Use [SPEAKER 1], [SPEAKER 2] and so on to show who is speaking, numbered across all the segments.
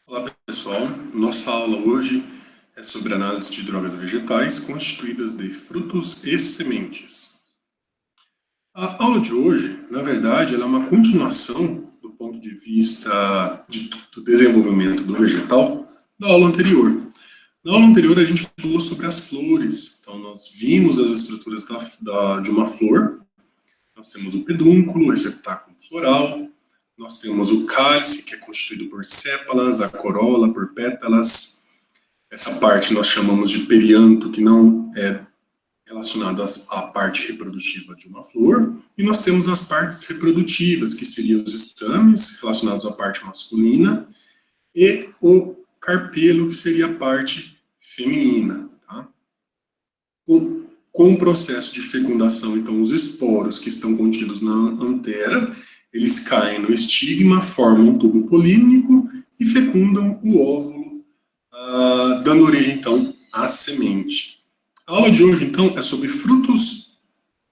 [SPEAKER 1] Olá pessoal, nossa aula hoje é sobre análise de drogas vegetais constituídas de frutos e sementes. A aula de hoje, na verdade, ela é uma continuação do ponto de vista do desenvolvimento do vegetal da aula anterior. Na aula anterior a gente falou sobre as flores, então nós vimos as estruturas de uma flor. Nós temos o pedúnculo, o receptáculo floral, nós temos o cálice, que é constituído por sépalas, a corola por pétalas. Essa parte nós chamamos de perianto, que não é relacionada à parte reprodutiva de uma flor. E nós temos as partes reprodutivas, que seriam os estames, relacionados à parte masculina, e o carpelo, que seria a parte feminina. Tá? Com o processo de fecundação, então, os esporos que estão contidos na antera, eles caem no estigma, formam um tubo polínico e fecundam o óvulo, dando origem, então, à semente. A aula de hoje, então, é sobre frutos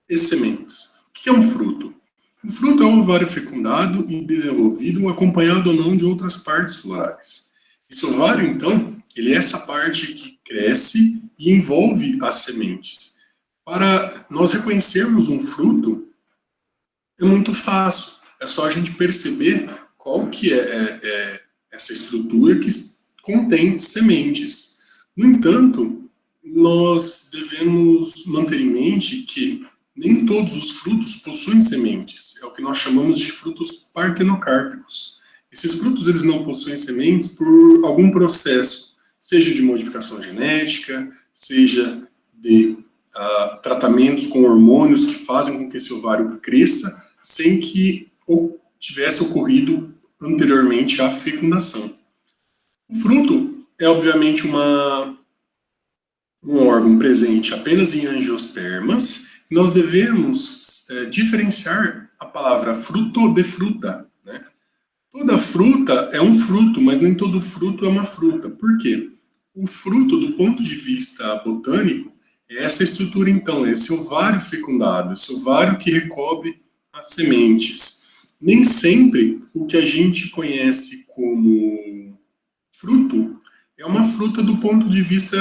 [SPEAKER 1] e sementes. O que é um fruto? O fruto é um ovário fecundado e desenvolvido, acompanhado ou não de outras partes florais. Esse ovário, então, ele é essa parte que cresce e envolve as sementes. Para nós reconhecermos um fruto, é muito fácil. É só a gente perceber qual que é essa estrutura que contém sementes. No entanto, nós devemos manter em mente que nem todos os frutos possuem sementes. É o que nós chamamos de frutos partenocárpicos. Esses frutos eles não possuem sementes por algum processo, seja de modificação genética, seja de tratamentos com hormônios que fazem com que esse ovário cresça sem que tivesse ocorrido anteriormente a fecundação. O fruto é, obviamente, um órgão presente apenas em angiospermas, e nós devemos diferenciar a palavra fruto de fruta. Né? Toda fruta é um fruto, mas nem todo fruto é uma fruta. Por quê? O fruto, do ponto de vista botânico, é essa estrutura, então, esse ovário fecundado, esse ovário que recobre as sementes. Nem sempre o que a gente conhece como fruto é uma fruta do ponto de vista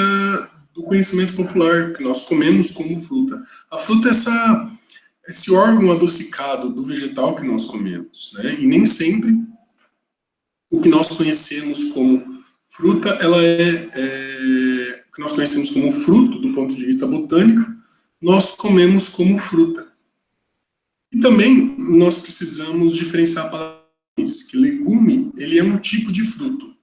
[SPEAKER 1] do conhecimento popular, que nós comemos como fruta. A fruta é esse órgão adocicado do vegetal que nós comemos, né? E nem sempre o que nós conhecemos como fruta, o que nós conhecemos como fruto do ponto de vista botânico, nós comemos como fruta. E também nós precisamos diferenciar palavras, que legume, ele é um tipo de fruto.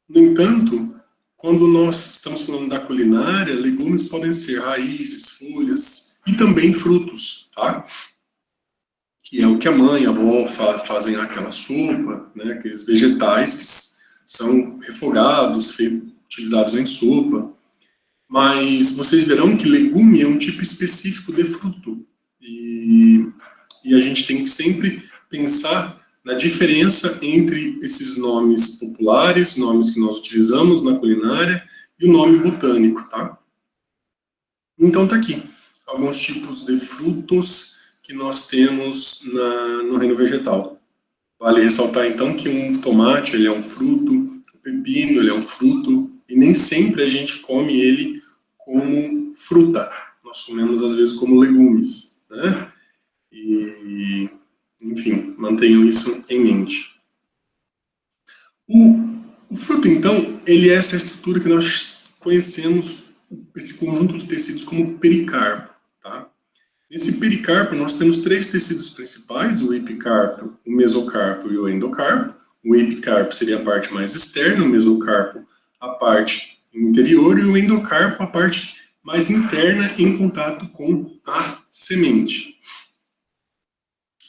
[SPEAKER 1] No entanto, quando nós estamos falando da culinária, legumes podem ser raízes, folhas e também frutos, tá? Que é o que a mãe, a avó fazem aquela sopa, né? Aqueles vegetais que são refogados, utilizados em sopa. Mas vocês verão que legume é um tipo específico de fruto. E a gente tem que sempre pensar na diferença entre esses nomes populares, nomes que nós utilizamos na culinária, e o nome botânico, tá? Então tá aqui, alguns tipos de frutos que nós temos no reino vegetal. Vale ressaltar então que um tomate ele é um fruto, o pepino ele é um fruto, e nem sempre a gente come ele como fruta. Nós comemos às vezes como legumes, né? E, enfim, mantenham isso em mente. O fruto, então, ele é essa estrutura que nós conhecemos, esse conjunto de tecidos como pericarpo. Tá? Nesse pericarpo, nós temos três tecidos principais, o epicarpo, o mesocarpo e o endocarpo. O epicarpo seria a parte mais externa, o mesocarpo a parte interior e o endocarpo a parte mais interna em contato com a semente.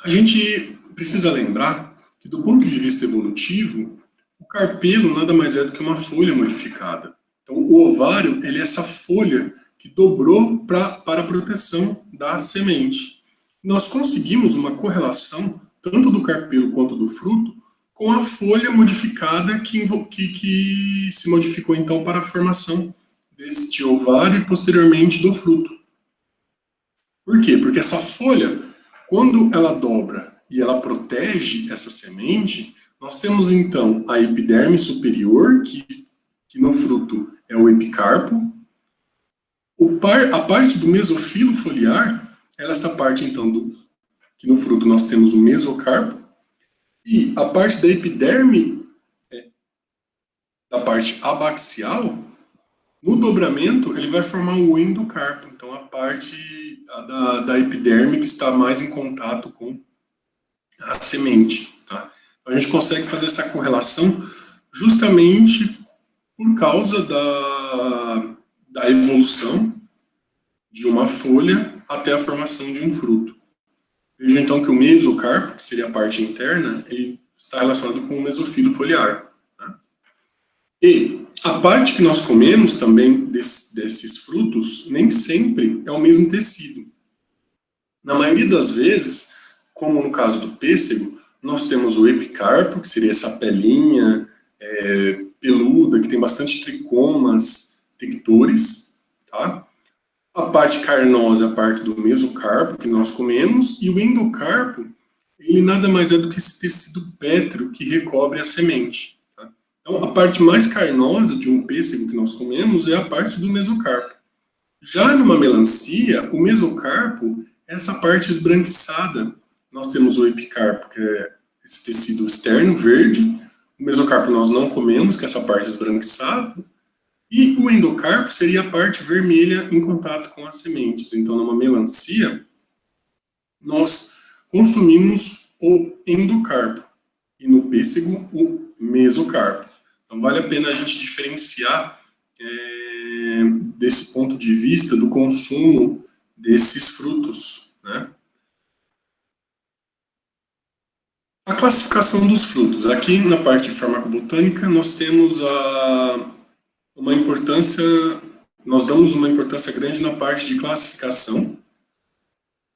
[SPEAKER 1] A gente precisa lembrar que, do ponto de vista evolutivo, o carpelo nada mais é do que uma folha modificada. Então, o ovário ele é essa folha que dobrou para a proteção da semente. Nós conseguimos uma correlação, tanto do carpelo quanto do fruto, com a folha modificada que se modificou, então, para a formação deste ovário e, posteriormente, do fruto. Por quê? Porque essa folha, quando ela dobra e ela protege essa semente, Nós temos, então, a epiderme superior, que no fruto é o epicarpo. A parte do mesofilo foliar, ela é essa parte, então, que no fruto nós temos o mesocarpo. E a parte da epiderme, da parte abaxial, no dobramento, ele vai formar o endocarpo. Então, a parte da epiderme que está mais em contato com a semente. Tá? Então, a gente consegue fazer essa correlação justamente por causa da evolução de uma folha até a formação de um fruto. Veja então que o mesocarpo, que seria a parte interna, ele está relacionado com o mesofilo foliar. Tá? E a parte que nós comemos também desses frutos nem sempre é o mesmo tecido. Na maioria das vezes, como no caso do pêssego, nós temos o epicarpo, que seria essa pelinha peluda, que tem bastante tricomas, tectores, tá? A parte carnosa é a parte do mesocarpo que nós comemos, e o endocarpo, ele nada mais é do que esse tecido pétreo que recobre a semente. Tá? Então, a parte mais carnosa de um pêssego que nós comemos é a parte do mesocarpo. Já numa melancia, o mesocarpo é essa parte esbranquiçada. Nós temos o epicarpo, que é esse tecido externo, verde. O mesocarpo nós não comemos, que é essa parte esbranquiçada. E o endocarpo seria a parte vermelha em contato com as sementes. Então, numa melancia, nós consumimos o endocarpo. E no pêssego, o mesocarpo. Então, vale a pena a gente diferenciar desse ponto de vista do consumo desses frutos, né? A classificação dos frutos. Aqui na parte de farmacobotânica, nós temos uma importância, nós damos uma importância grande na parte de classificação,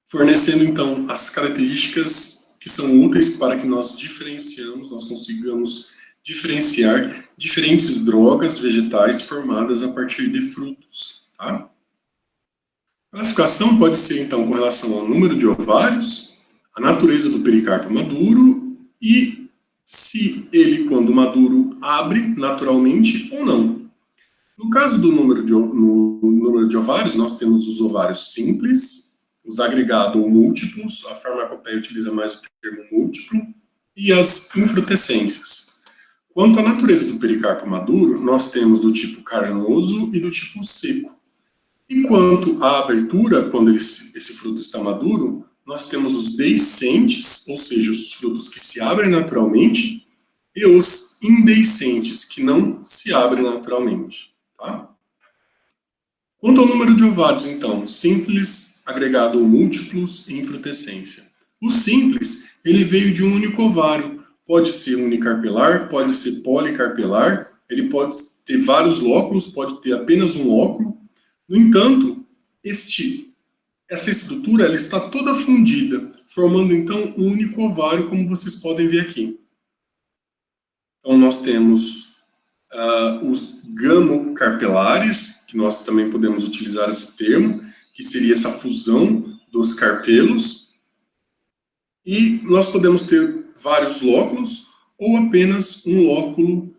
[SPEAKER 1] fornecendo então as características que são úteis para que nós consigamos diferenciar diferentes drogas vegetais formadas a partir de frutos. Tá? A classificação pode ser então com relação ao número de ovários, a natureza do pericarpo maduro e se ele, quando maduro, abre naturalmente ou não. No caso do número de ovários, nós temos os ovários simples, os agregados ou múltiplos, a farmacopeia utiliza mais o termo múltiplo, e as infrutescências. Quanto à natureza do pericarpo maduro, nós temos do tipo carnoso e do tipo seco. E quanto à abertura, quando esse fruto está maduro, nós temos os deiscentes, ou seja, os frutos que se abrem naturalmente, e os indeiscentes, que não se abrem naturalmente. Tá? Quanto ao número de ovários, então, simples, agregado ou múltiplos e infrutescência. O simples, ele veio de um único ovário. Pode ser unicarpelar, pode ser policarpelar, ele pode ter vários lóculos, pode ter apenas um lóculo. No entanto, essa estrutura ela está toda fundida, formando então um único ovário, como vocês podem ver aqui. Então, nós temos os gamocarpelares, que nós também podemos utilizar esse termo, que seria essa fusão dos carpelos, e nós podemos ter vários lóculos ou apenas um lóculo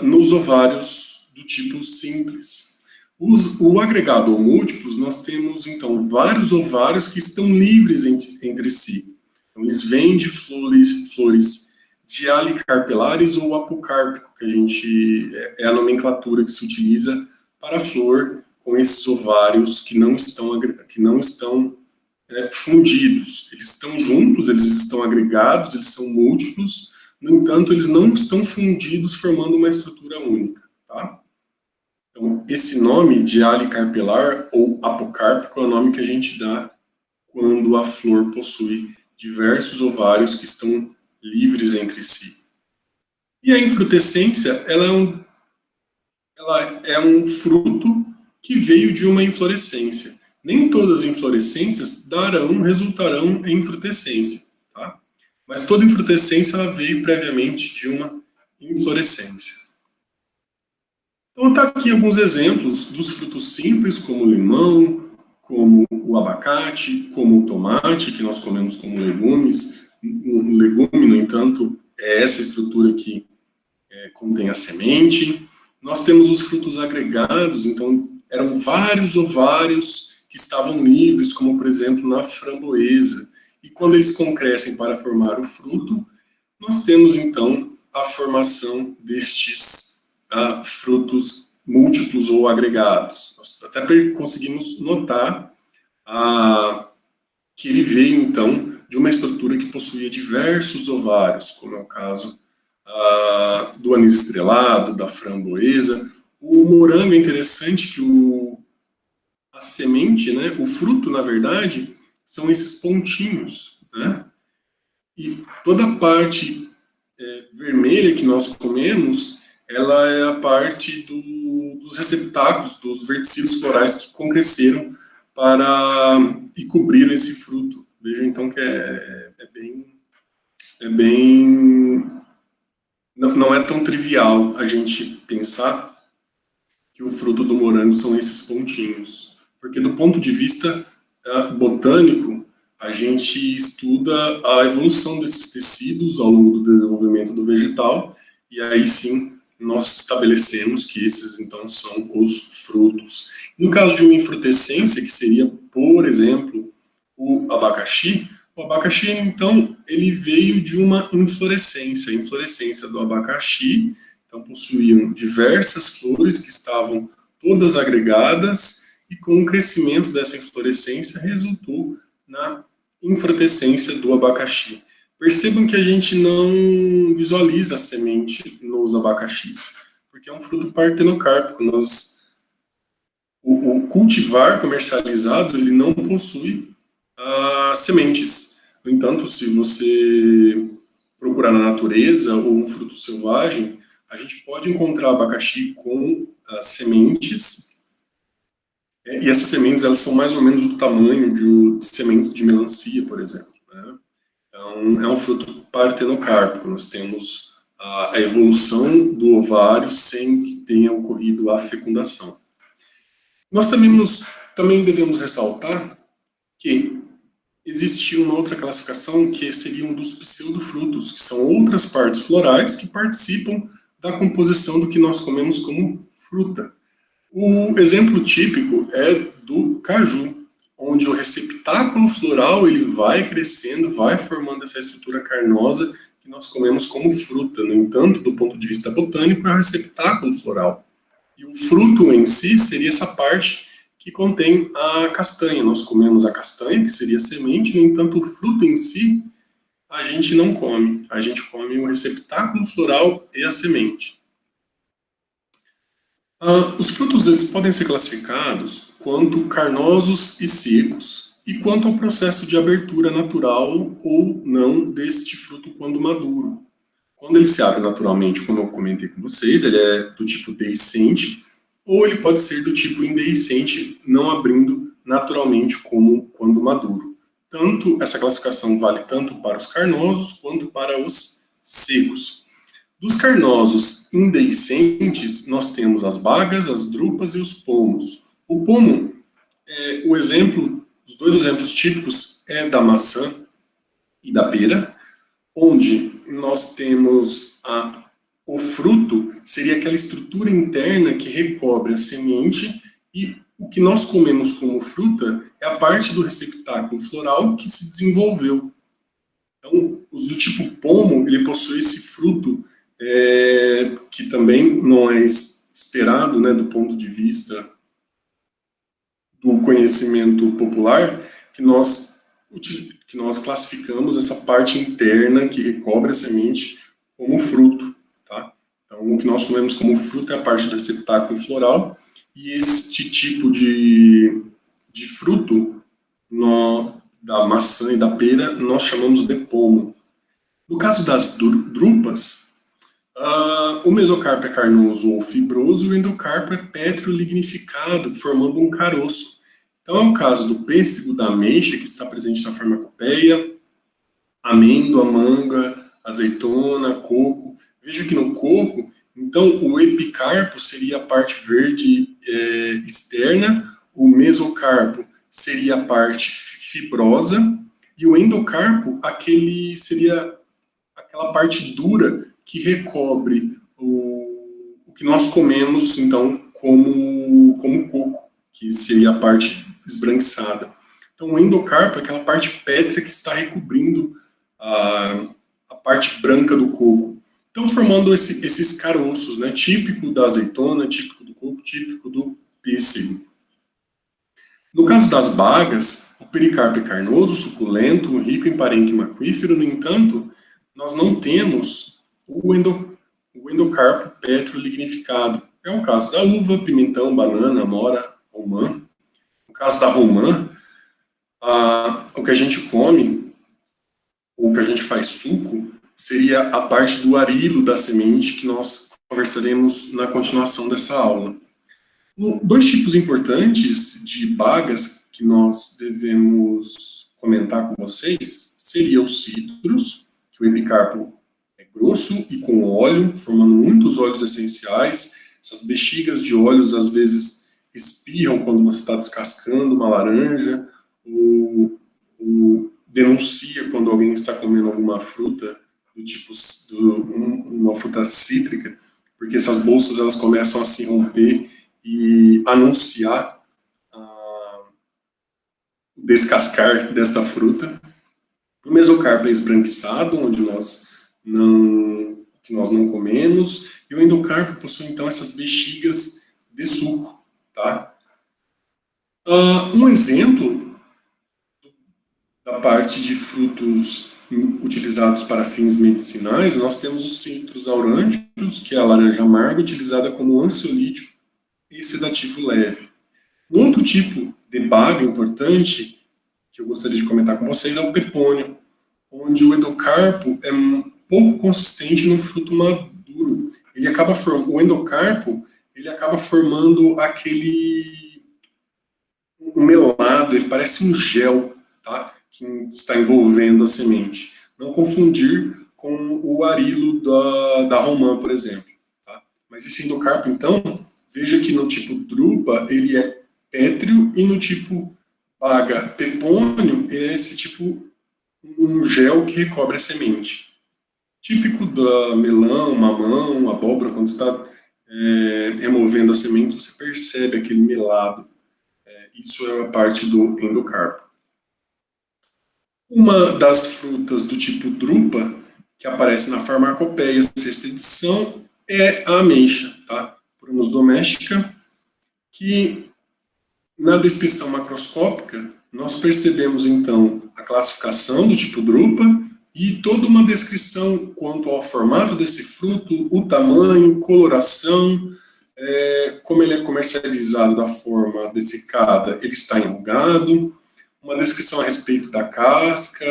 [SPEAKER 1] nos ovários do tipo simples. O agregado ou múltiplos, nós temos então vários ovários que estão livres entre si. Então, eles vêm de flores dialicarpelares ou apocárpico, que é a nomenclatura que se utiliza para a flor com esses ovários que não estão fundidos. Eles estão juntos, eles estão agregados, eles são múltiplos, no entanto, eles não estão fundidos formando uma estrutura única. Tá? Então, esse nome dialicarpelar ou apocárpico é o nome que a gente dá quando a flor possui diversos ovários que estão livres entre si. E a infrutescência, ela é um fruto que veio de uma inflorescência. Nem todas as inflorescências resultarão em infrutescência, tá? Mas toda infrutescência ela veio previamente de uma inflorescência. Então está aqui alguns exemplos dos frutos simples, como o limão, como o abacate, como o tomate, que nós comemos como legumes. Um legume, no entanto, é essa estrutura que contém a semente. Nós temos os frutos agregados, então eram vários ovários que estavam livres, como por exemplo na framboesa. E quando eles concrescem para formar o fruto, nós temos então a formação destes frutos múltiplos ou agregados. Nós até conseguimos notar que ele veio então de uma estrutura que possuía diversos ovários, como é o caso do anis estrelado, da framboesa. O morango é interessante que a semente, né, o fruto, na verdade, são esses pontinhos, né? E toda a parte vermelha que nós comemos, ela é a parte dos receptáculos, dos verticilos florais que concresceram e cobriram esse fruto. Vejam então que é bem não é tão trivial a gente pensar que o fruto do morango são esses pontinhos, porque do ponto de vista botânico, a gente estuda a evolução desses tecidos ao longo do desenvolvimento do vegetal, e aí sim nós estabelecemos que esses então são os frutos. No caso de uma infrutescência, que seria, por exemplo, o abacaxi, então, ele veio de uma inflorescência. A inflorescência do abacaxi, então, possuíam diversas flores que estavam todas agregadas, e com o crescimento dessa inflorescência resultou na infrutescência do abacaxi. Percebam que a gente não visualiza a semente nos abacaxis, porque é um fruto partenocárpico. O cultivar comercializado, ele não possui sementes. No entanto, se você procurar na natureza ou um fruto selvagem, a gente pode encontrar abacaxi com sementes, e essas sementes elas são mais ou menos do tamanho de sementes de melancia, por exemplo, né? Então, é um fruto partenocárpico. Nós temos a evolução do ovário sem que tenha ocorrido a fecundação. Nós também devemos ressaltar que existe uma outra classificação que seria um dos pseudofrutos, que são outras partes florais que participam da composição do que nós comemos como fruta. O exemplo típico é do caju, onde o receptáculo floral ele vai crescendo, vai formando essa estrutura carnosa que nós comemos como fruta. No entanto, do ponto de vista botânico, é o receptáculo floral. E o fruto em si seria essa parte que contém a castanha. Nós comemos a castanha, que seria a semente, no entanto, o fruto em si a gente não come. A gente come o receptáculo floral e a semente. Os frutos eles podem ser classificados quanto carnosos e secos, e quanto ao processo de abertura natural ou não deste fruto quando maduro. Quando ele se abre naturalmente, como eu comentei com vocês, ele é do tipo deiscente, ou ele pode ser do tipo indeiscente, não abrindo naturalmente como quando maduro. Essa classificação vale tanto para os carnosos quanto para os secos. Dos carnosos indeiscentes, nós temos as bagas, as drupas e os pomos. O pomo, os dois exemplos típicos é da maçã e da pera, onde nós temos o fruto, seria aquela estrutura interna que recobre a semente, e o que nós comemos como fruta é a parte do receptáculo floral que se desenvolveu. Então, os do tipo pomo, ele possui esse fruto que também não é esperado, né, do ponto de vista do conhecimento popular, que nós classificamos essa parte interna que recobre a semente como fruto, tá? Então, o que nós comemos como fruto é a parte do receptáculo floral, e este tipo de fruto da maçã e da pera nós chamamos de pomo. No caso das drupas, o mesocarpo é carnoso ou fibroso, e o endocarpo é pétreo lignificado, formando um caroço. Então, é o caso do pêssego, da ameixa, que está presente na farmacopeia, amêndoa, manga, azeitona, coco. Veja que no coco, então, o epicarpo seria a parte verde externa, o mesocarpo seria a parte fibrosa, e o endocarpo, seria aquela parte dura que recobre o que nós comemos, então, como coco, que seria a parte esbranquiçada. Então, o endocarpo é aquela parte pétrea que está recobrindo a parte branca do coco. Então, formando esses caroços, né, típico da azeitona, típico do coco, típico do pêssego. No caso das bagas, o pericarpo é carnoso, suculento, rico em parênquima aquífero. No entanto, nós não temos o endocarpo pétreo lignificado. É o caso da uva, pimentão, banana, amora, romã. No caso da romã, o que a gente come, ou que a gente faz suco, seria a parte do arilo da semente que nós conversaremos na continuação dessa aula. Dois tipos importantes de bagas que nós devemos comentar com vocês seria os citros, que o epicarpo é grosso e com óleo, formando muitos óleos essenciais. Essas bexigas de óleos às vezes espirram quando você está descascando uma laranja, ou denuncia quando alguém está comendo alguma fruta do tipo uma fruta cítrica, porque essas bolsas elas começam a se romper e anunciar o descascar dessa fruta. O mesocarpo é esbranquiçado, onde nós não comemos, e o endocarpo possui então essas bexigas de suco, tá? Um exemplo da parte de frutos utilizados para fins medicinais, nós temos os citros aurânticos, que é a laranja amarga, utilizada como ansiolítico e sedativo leve. Um outro tipo de baga importante que eu gostaria de comentar com vocês é o pepônio, onde o endocarpo é pouco consistente no fruto maduro. O endocarpo ele acaba formando um melado, ele parece um gel, tá? Que está envolvendo a semente. Não confundir com o arilo da romã, por exemplo. Tá? Mas esse endocarpo, então, veja que no tipo drupa ele é pétreo e no tipo baga pepônio é esse tipo um gel que recobre a semente. Típico da melão, mamão, abóbora, quando está removendo a semente, você percebe aquele melado. Isso é a parte do endocarpo. Uma das frutas do tipo drupa, que aparece na Farmacopeia, sexta edição, é a ameixa, tá? Prunus domestica, que na descrição macroscópica nós percebemos então a classificação do tipo drupa e toda uma descrição quanto ao formato desse fruto, o tamanho, coloração, como ele é comercializado da forma dessecada, ele está enrugado, uma descrição a respeito da casca,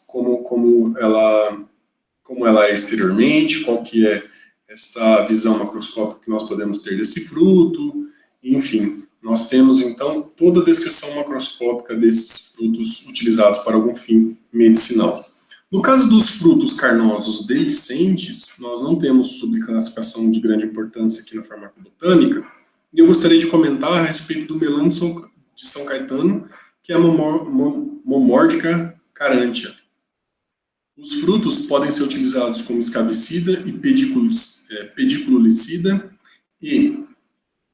[SPEAKER 1] como ela é exteriormente, qual que é essa visão macroscópica que nós podemos ter desse fruto, enfim, nós temos então toda a descrição macroscópica desses frutos utilizados para algum fim medicinal. No caso dos frutos carnosos deiscentes, nós não temos subclassificação de grande importância aqui na farmacobotânica, e eu gostaria de comentar a respeito do melão de São Caetano, que é a Momordica carantia. Os frutos podem ser utilizados como escabicida e pediculicida, e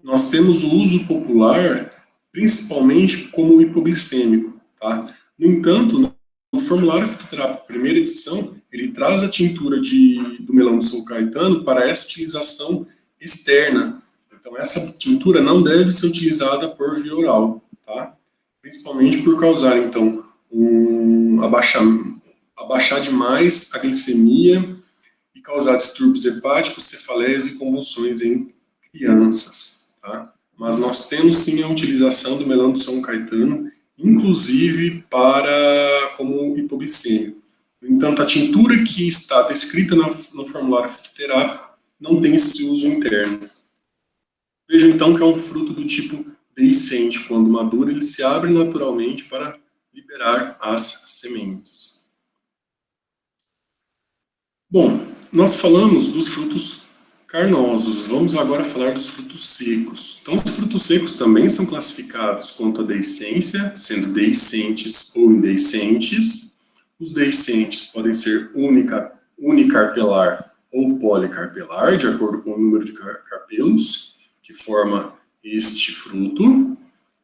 [SPEAKER 1] nós temos o uso popular principalmente como hipoglicêmico. Tá? No entanto, no formulário fitoterápico primeira edição, ele traz a tintura do melão de São Caetano para essa utilização externa. Então, essa tintura não deve ser utilizada por via oral, tá? Principalmente por causar, então, abaixar demais a glicemia e causar distúrbios hepáticos, cefaleias e convulsões em crianças, tá? Mas nós temos sim a utilização do melão de São Caetano, inclusive como hipoglicêmico. No entanto, a tintura que está descrita no formulário fitoterápico não tem esse uso interno. Veja então que é um fruto do tipo deiscente. Quando maduro, ele se abre naturalmente para liberar as sementes. Bom, nós falamos dos frutos carnosos. Vamos agora falar dos frutos secos. Então, os frutos secos também são classificados quanto à deiscência, sendo deiscentes ou indeiscentes. Os deiscentes podem ser unicarpelar ou policarpelar, de acordo com o número de carpelos que forma este fruto.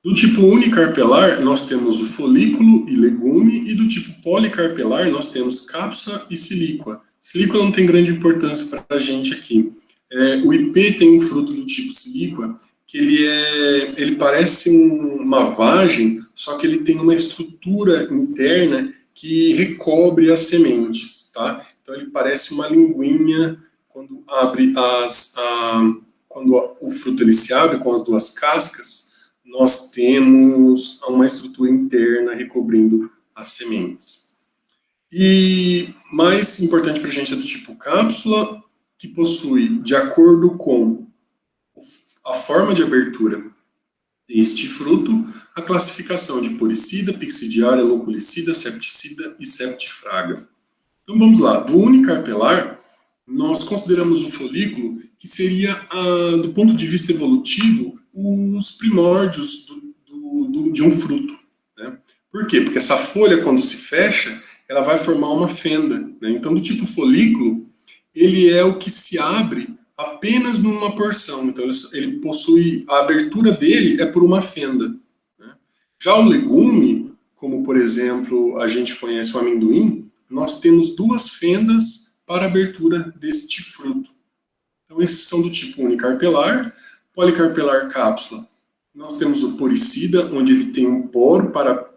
[SPEAKER 1] Do tipo unicarpelar, nós temos o folículo e legume, e do tipo policarpelar, nós temos cápsula e silíqua. Silíqua não tem grande importância para a gente aqui. O ipê tem um fruto do tipo silíqua, que ele parece uma vagem, só que ele tem uma estrutura interna que recobre as sementes, tá? Então ele parece uma linguinha quando abre quando o fruto ele se abre com as duas cascas, nós temos uma estrutura interna recobrindo as sementes. E mais importante para a gente é do tipo cápsula, que possui, de acordo com a forma de abertura deste fruto, a classificação de poricida, pixidiária, loculicida, septicida e septifraga. Então vamos lá, do unicarpelar, nós consideramos o folículo, que seria, do ponto de vista evolutivo, os primórdios de um fruto. Né? Por quê? Porque essa folha, quando se fecha, ela vai formar uma fenda. Né? Então, do tipo folículo, ele é o que se abre apenas numa porção. Então, ele possui, a abertura dele é por uma fenda. Né? Já o legume, como por exemplo, a gente conhece o amendoim, nós temos duas fendas para a abertura deste fruto. Então, esses são do tipo unicarpelar, policarpelar cápsula. Nós temos o poricida, onde ele tem um poro para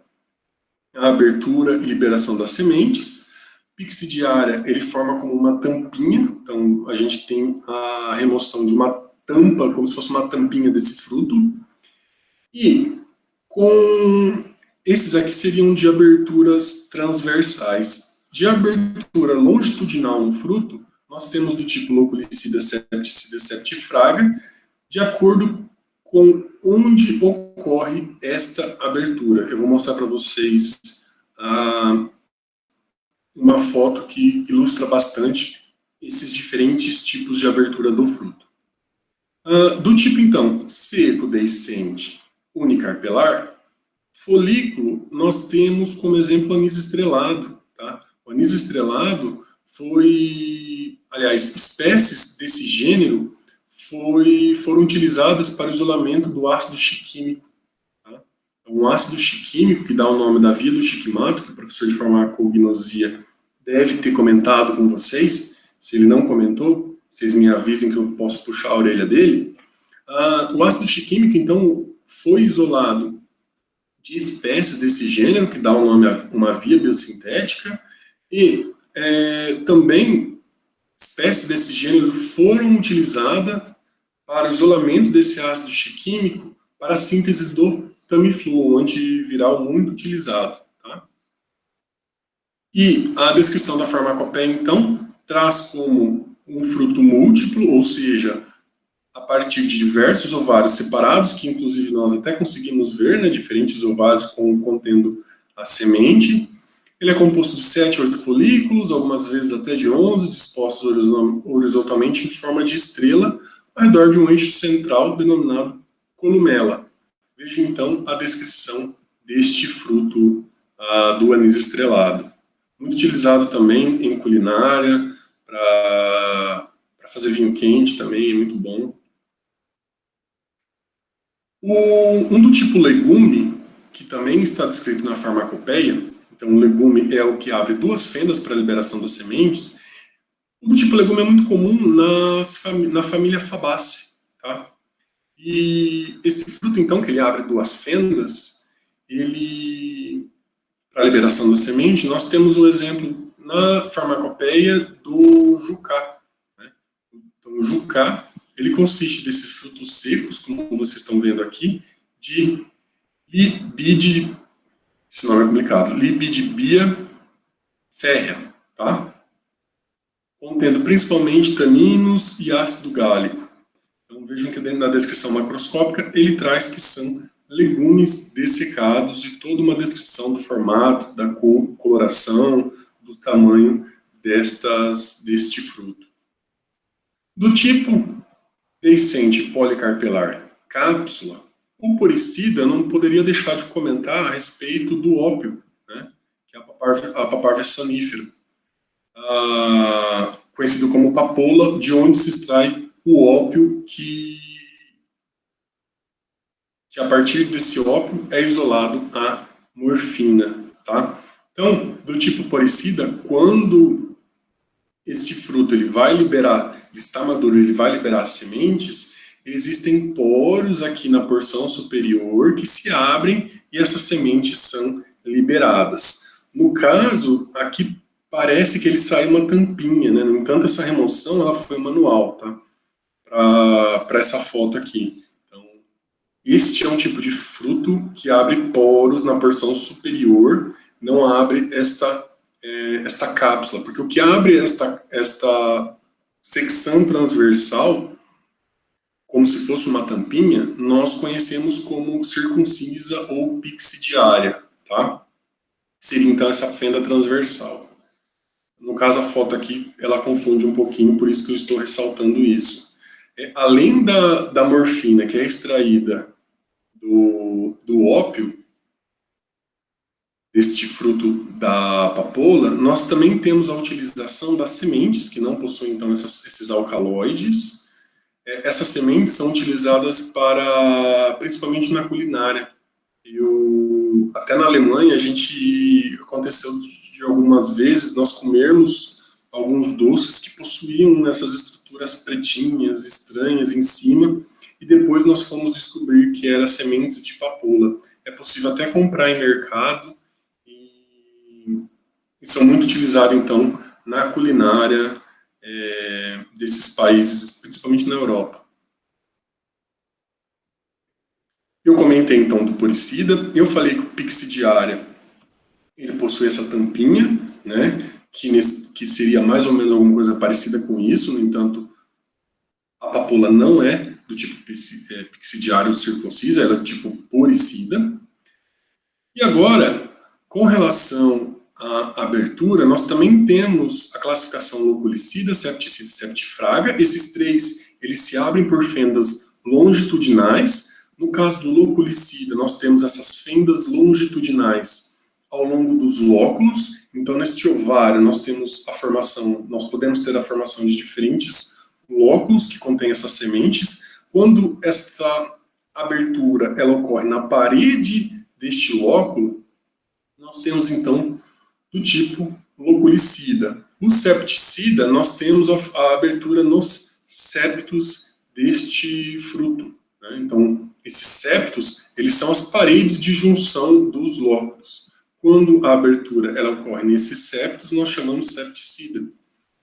[SPEAKER 1] a abertura e liberação das sementes. Pixidiária, ele forma como uma tampinha, então a gente tem a remoção de uma tampa, como se fosse uma tampinha desse fruto. E com esses aqui seriam de aberturas transversais. De abertura longitudinal no fruto, nós temos do tipo loculicida, septicida, septifraga, de acordo com onde ocorre esta abertura. Eu vou mostrar para vocês uma foto que ilustra bastante esses diferentes tipos de abertura do fruto. Do tipo, então, seco, deiscente, unicarpelar, folículo, nós temos como exemplo o anis estrelado. Tá? O anis estrelado espécies desse gênero foram utilizadas para o isolamento do ácido chiquímico. Tá? Um ácido chiquímico, que dá o nome da via do chiquimato, que o professor de farmacognosia deve ter comentado com vocês. Se ele não comentou, vocês me avisem que eu posso puxar a orelha dele. O ácido chiquímico, então, foi isolado de espécies desse gênero, que dá o nome a uma via biosintética, e também espécies desse gênero foram utilizadas para o isolamento desse ácido chiquímico para a síntese do Tamiflu, um antiviral muito utilizado. Tá? E a descrição da farmacopeia, então, traz como um fruto múltiplo, ou seja, a partir de diversos ovários separados, que inclusive nós até conseguimos ver, né, diferentes ovários contendo a semente. Ele é composto de 7 a 8 folículos, algumas vezes até de 11, dispostos horizontalmente em forma de estrela, ao redor de um eixo central denominado columela. Veja então a descrição deste fruto do anis estrelado. Muito utilizado também em culinária, para fazer vinho quente também, é muito bom. Um do tipo legume, que também está descrito na farmacopeia, então o legume é o que abre duas fendas para a liberação das sementes. O do tipo legume é muito comum na família Fabaceae, tá? E esse fruto, então, que ele abre duas fendas, para a liberação da semente, nós temos um exemplo na farmacopeia do jucá. Né? Então, o jucá, ele consiste desses frutos secos, como vocês estão vendo aqui, de esse nome é complicado, Libidibia férrea, tá? Contendo principalmente taninos e ácido gálico. Então vejam que na descrição macroscópica ele traz que são legumes dessecados e toda uma descrição do formato, da cor, coloração, do tamanho deste fruto. Do tipo deiscente policarpelar cápsula, o poricida não poderia deixar de comentar a respeito do ópio, né, que é a paparva sonífera. conhecido como papoula, de onde se extrai o ópio que a partir desse ópio é isolado a morfina, tá? Então, do tipo poricida, quando esse fruto ele vai liberar, ele está maduro, ele vai liberar sementes, existem poros aqui na porção superior que se abrem e essas sementes são liberadas. No caso, aqui parece que ele sai uma tampinha, né? No entanto, essa remoção ela foi manual, tá? Para essa foto aqui. Então, este é um tipo de fruto que abre poros na porção superior, não abre esta cápsula, porque o que abre esta secção transversal, como se fosse uma tampinha, nós conhecemos como circuncisa ou pixidiária, tá? Seria então essa fenda transversal. No caso, a foto aqui, ela confunde um pouquinho, por isso que eu estou ressaltando isso. Além da morfina, que é extraída do ópio, deste fruto da papoula, nós também temos a utilização das sementes, que não possuem, então, esses alcaloides. Essas sementes são utilizadas principalmente na culinária. Até na Alemanha, aconteceu de algumas vezes nós comermos alguns doces que possuíam essas estruturas pretinhas, estranhas em cima, e depois nós fomos descobrir que eram sementes de papoula. É possível até comprar em mercado, e são muito utilizados, então, na culinária desses países, principalmente na Europa. Eu comentei, então, do poricida, eu falei que o pixidiária, ele possui essa tampinha, né, que seria mais ou menos alguma coisa parecida com isso, no entanto, a papoula não é do tipo pixidiário circuncisa, ela é do tipo poricida. E agora, com relação à abertura, nós também temos a classificação loculicida, septicida e septifraga. Esses três, eles se abrem por fendas longitudinais. No caso do loculicida, nós temos essas fendas longitudinais ao longo dos lóculos. Então, neste ovário, nós podemos ter a formação de diferentes lóculos que contêm essas sementes. Quando esta abertura ela ocorre na parede deste lóculo, nós temos, então, do tipo loculicida. No septicida, nós temos a abertura nos septos deste fruto, né? Então, esses septos, eles são as paredes de junção dos lóculos. Quando a abertura ela ocorre nesses septos, nós chamamos septicida.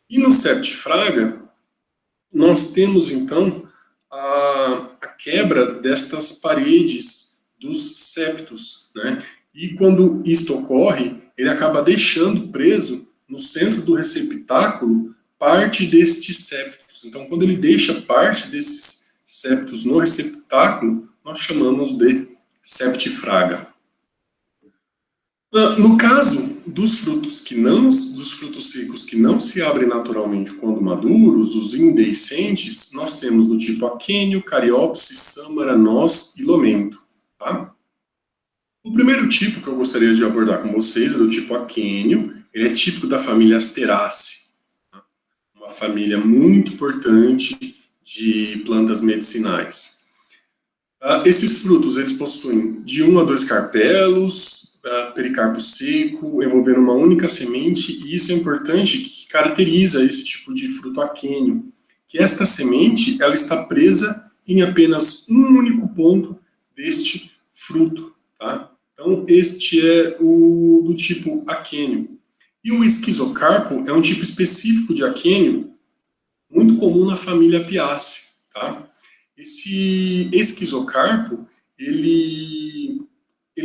[SPEAKER 1] E no septifraga, nós temos, então, a quebra destas paredes dos septos, né? E quando isto ocorre, ele acaba deixando preso no centro do receptáculo parte destes septos. Então, quando ele deixa parte desses septos no receptáculo, nós chamamos de septifraga. No caso dos frutos secos que não se abrem naturalmente quando maduros, os indeiscentes, nós temos do tipo aquênio, cariopse, sâmara, noz e lomento, tá? O primeiro tipo que eu gostaria de abordar com vocês é do tipo aquênio. Ele é típico da família Asteraceae, tá? Uma família muito importante de plantas medicinais. Esses frutos, eles possuem de 1 a 2 carpelos, pericarpo seco, envolvendo uma única semente, e isso é importante, que caracteriza esse tipo de fruto aquênio, que esta semente ela está presa em apenas um único ponto deste fruto, tá? Então, este é o do tipo aquênio. E o esquizocarpo é um tipo específico de aquênio, muito comum na família Apiaceae, tá? Esse esquizocarpo, ele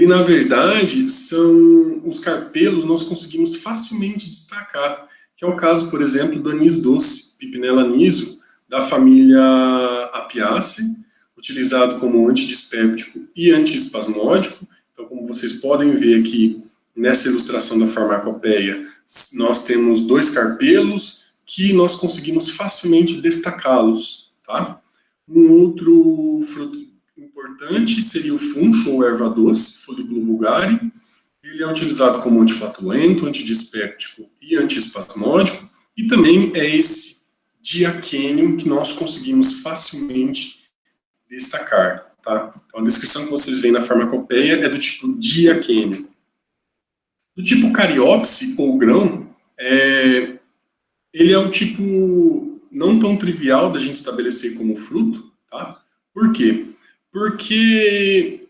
[SPEAKER 1] na verdade, são os carpelos, nós conseguimos facilmente destacar, que é o caso, por exemplo, do anis doce, Pipinella aniso, da família Apiaceae, utilizado como antidispéptico e antiespasmódico. Então, como vocês podem ver aqui nessa ilustração da farmacopeia, nós temos 2 carpelos que nós conseguimos facilmente destacá-los, tá? Um outro fruto importante seria o funcho ou erva doce, folículo vulgare, Ele é utilizado como antiflatulento, antidispéptico e antiespasmódico, e também é esse diaquênio que nós conseguimos facilmente destacar, tá? Então, a descrição que vocês veem na farmacopeia é do tipo diaquênio. Do tipo cariopse ou grão, ele é um tipo não tão trivial da gente estabelecer como fruto, tá? Por quê? Porque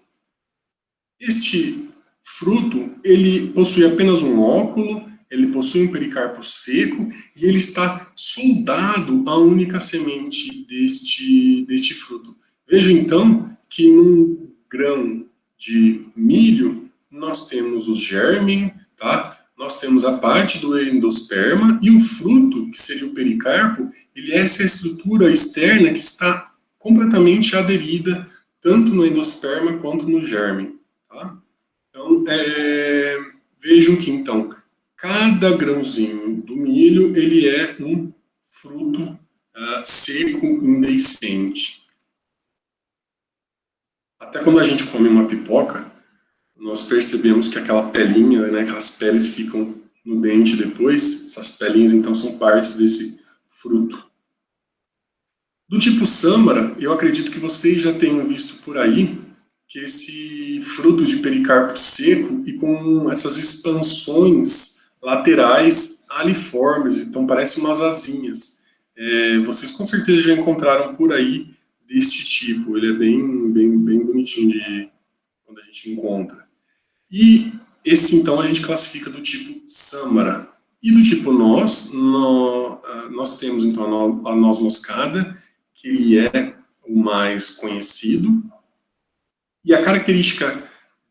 [SPEAKER 1] este fruto, ele possui apenas um óculo, ele possui um pericarpo seco e ele está soldado à única semente deste fruto. Veja então que num grão de milho nós temos o germen, tá? Nós temos a parte do endosperma e o fruto, que seria o pericarpo, ele é essa estrutura externa que está completamente aderida tanto no endosperma quanto no germen. Tá? Então, vejam que, então, cada grãozinho do milho, ele é um fruto seco, indehiscente. Até quando a gente come uma pipoca, nós percebemos que aquela pelinha, né, aquelas peles ficam no dente depois, essas pelinhas, então, são partes desse fruto. Do tipo sâmara, eu acredito que vocês já tenham visto por aí que esse fruto de pericarpo seco e com essas expansões laterais aliformes, então parece umas asinhas. Vocês com certeza já encontraram por aí deste tipo, ele é bem bonitinho de quando a gente encontra. E esse então a gente classifica do tipo sâmara. E do tipo nós temos então a noz moscada, que ele é o mais conhecido. E a característica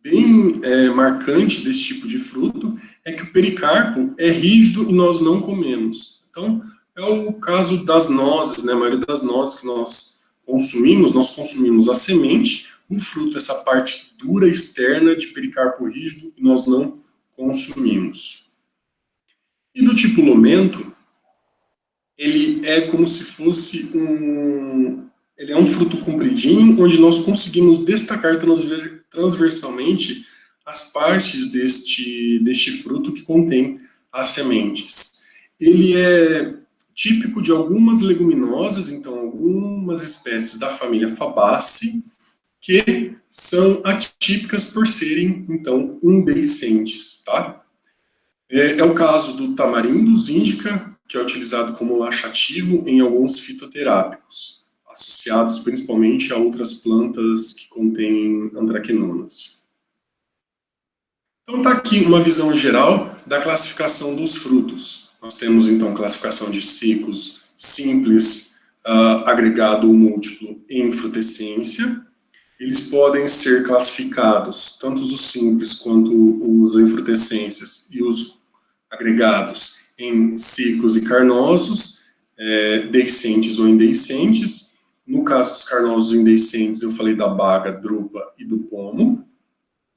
[SPEAKER 1] bem marcante desse tipo de fruto é que o pericarpo é rígido e nós não comemos. Então, é o caso das nozes, né? A maioria das nozes que nós consumimos a semente, o fruto, essa parte dura externa de pericarpo rígido, e nós não consumimos. E do tipo lomento, ele é como se fosse ele é um fruto compridinho, onde nós conseguimos destacar transversalmente as partes deste fruto que contém as sementes. Ele é típico de algumas leguminosas, então algumas espécies da família Fabaceae, que são atípicas por serem, então, indehiscentes, tá? É o caso do Tamarindus indica, que é utilizado como laxativo em alguns fitoterápicos, associados principalmente a outras plantas que contêm antraquinonas. Então está aqui uma visão geral da classificação dos frutos. Nós temos então classificação de ciclos simples, agregado ou múltiplo em frutescência. Eles podem ser classificados, tanto os simples quanto os infrutescências e os agregados, em ciclos e carnosos, dehiscentes ou indehiscentes. No caso dos carnosos e indehiscentes, eu falei da baga, drupa e do pomo.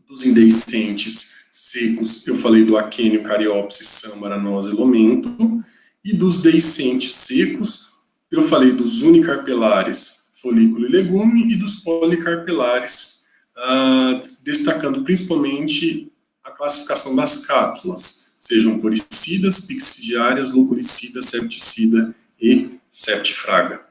[SPEAKER 1] Dos indehiscentes secos, eu falei do aquênio, cariopse, sâmara, noz e lomento. E dos dehiscentes secos, eu falei dos unicarpelares, folículo e legume, e dos policarpelares, destacando principalmente a classificação das cápsulas, sejam poricidas, pixidiárias, loculicidas, septicida e septifraga.